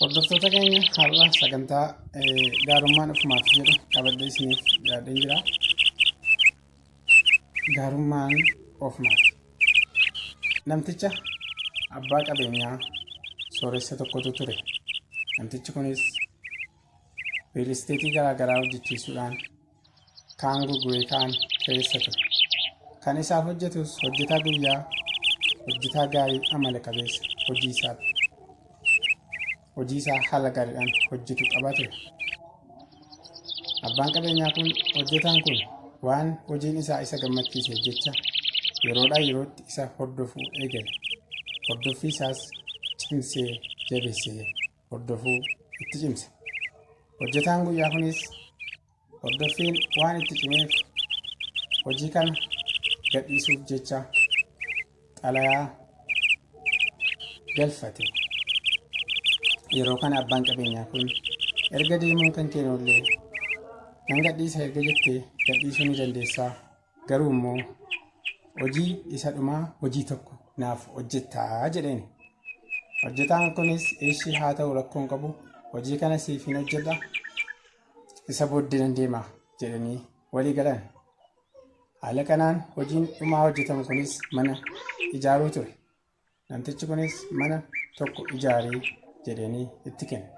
Hordoftoota keenya har'a sagantaa gaarummaan ofumaaf jedhu qabadde isiniif yaadeen jira. Gaarummaan ofumaaf namticha abbaa qabeenyaa sooressa tokkotu ture. Namtichi kunis riil isteetii garaagaraa hojjechiisuudhaan kaan gurguree kaan keessa ture. Kan isaaf hojjetus hojjetaa guyyaa, hojjetaa gaarii amala qabeessa hojii isaa haala gaariidhaan hojjetu qaba ture. Abbaan qabeenyaa kun hojjetaan kun waan hojiin isaa isa gammachiiseef jecha yeroodhaa yerootti isa hordofuu eegale. Hordoffii isaas cimsee jabeessee hordofuu itti cimse. Hojjetaan guyyaa kunis hordoffiin waan itti cimeef hojii kana gadhiisuuf jecha xalayaa galfate. Yeroo kana abbaan qabeenyaa kun erga deemuun kan keenullee nan gadhiisa erga jettee gadhiisuu ni dandeessaa, garuu immoo hojii isa dhumaa hojii tokko naaf hojjettaa jedheen. Hojjetaan kunis eeshii haa ta'u rakkoon qabu, hojii kana siif hin hojjedha, isa booddee nan deema jedhanii walii galan. Haala kanaan hojiin dhumaa hojjetamu kunis mana ijaaruu ture. Namtichi kunis mana tokko ijaarii jedhanii itti kenne.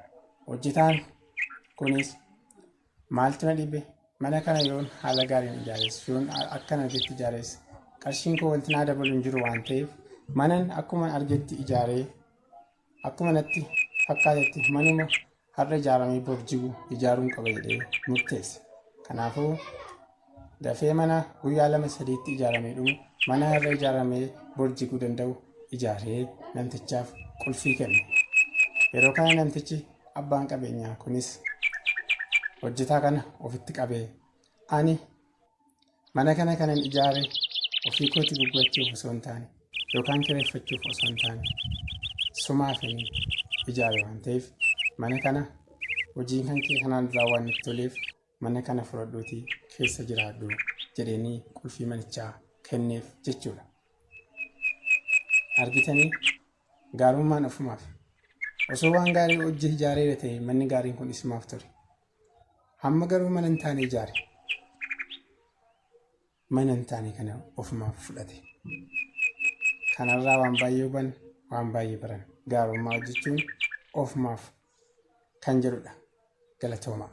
Hojjetaan kunis maaltu na dhibe, mana kana yoon haala gaariin ijaarees, yoon akkana argetti ijaarees qarshiin koo wanti naa dabalu hin jiru waan ta'eef manan akkuma argetti ijaaree akkuma natti fakkaatetti manuma har'a ijaaramee borjigu ijaaruun qaba jedhee murteesse. Kanaafuu dafee mana guyyaa 2-3tti ijaaramee dhumu mana har'a ijaaramee borjiguu danda'u ijaaree namtichaaf qulfii kenne. Yeroo kana namtichi abbaan qabeenyaa kunis hojjetaa kana ofitti qabee, ani mana kana kanan ijaare ofii kooti gurgurachuuf osoo hin taane yookaan kireeffachuuf osoo hin taane sumaafin ijaare waan ta'eef mana kana hojii kan kee kanaan duraa waan itti toleef mana kana fudhadhuutii keessa jiraadhu jedhanii qulfii manichaa kenneef jechuudha. Argitanii gaarummaan ofumaaf. Osoo waan gaarii hojii ijaaree ta'e manni gaariin kun isumaaf ture. Hamma garuu mana hin taane ijaare. Mana hin taane kana ofumaaf fudhate. Kanarraa waan baay'ee hubanna, waan baay'ee baranna. Gaarummaa hojjechuun ofumaaf kan jedhudha. Galatoomaa.